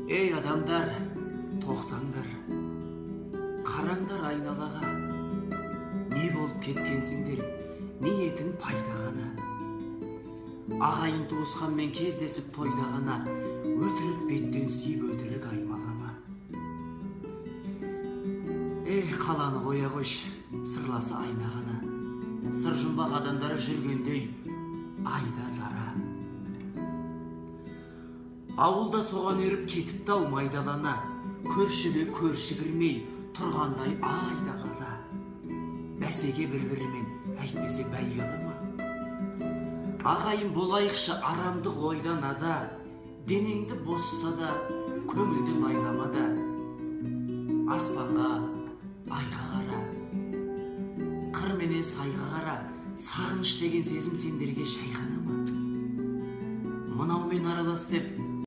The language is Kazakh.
Ey адамдар, тоқтаңдар, қараңдар айналаға. Не болып кеткенсіңдер, ниетің пайда ғана. Ағайын туысқанмен кездесіп тойда ғана, өтірік беттен сүйіп өтірік аймалама. Ей, қаланы қоя қойш, сырласы айна ғана. Сыр жұмбақ адамдары жүргендей айда дара. Ауылда соған еріп кетіпті ау майдалана, көршіге көрші кірмей тұрғандай айдалада. Бәсеге бір-бірімен әйтпесе бәйгелі ма? Ағайын болайықшы арамдық ойдан ада, денеңді босса да, көңілді лайламада. Аспанға, айға қара, қыр менен сайға қара, сағыныш деген сезім сендерге жай ғана ма? Мынаумен аралас деп